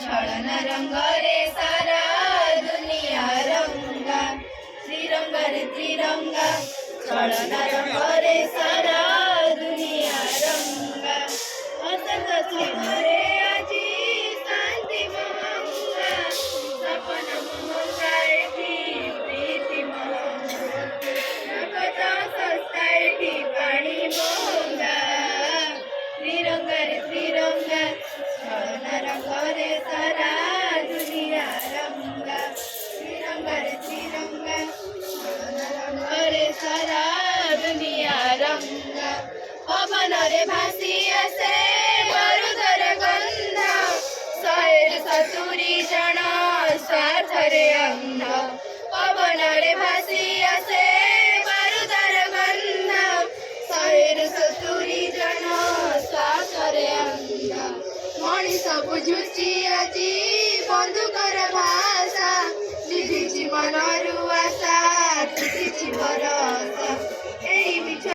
छळन रंग रे सारा दुनिया रंगा त्रिरंग रे त्रिरंगा छळन रंग रे सारा दुनिया रंगा असत से घरे आजी शांति महंगा सपन महंगाई प्रीति महंगा नकता सस्ताई पाणी महंगा त्रिरंग रे त्रिरंगा छळन रंग रे सारा दुनिया रंगा त्रिरंग रे त्रिरंगा छळन रंग रे सारा दुनिया रंगा पवन रे भासी असे मरुदर गंध शहेर सतुरी जन स्वार्थ रे अंध पवन रे भासी असे मरुदर गंध शहेर सतुरी जन स्वार्थ रे अंध मଣିଷ ବୁଝୁଛି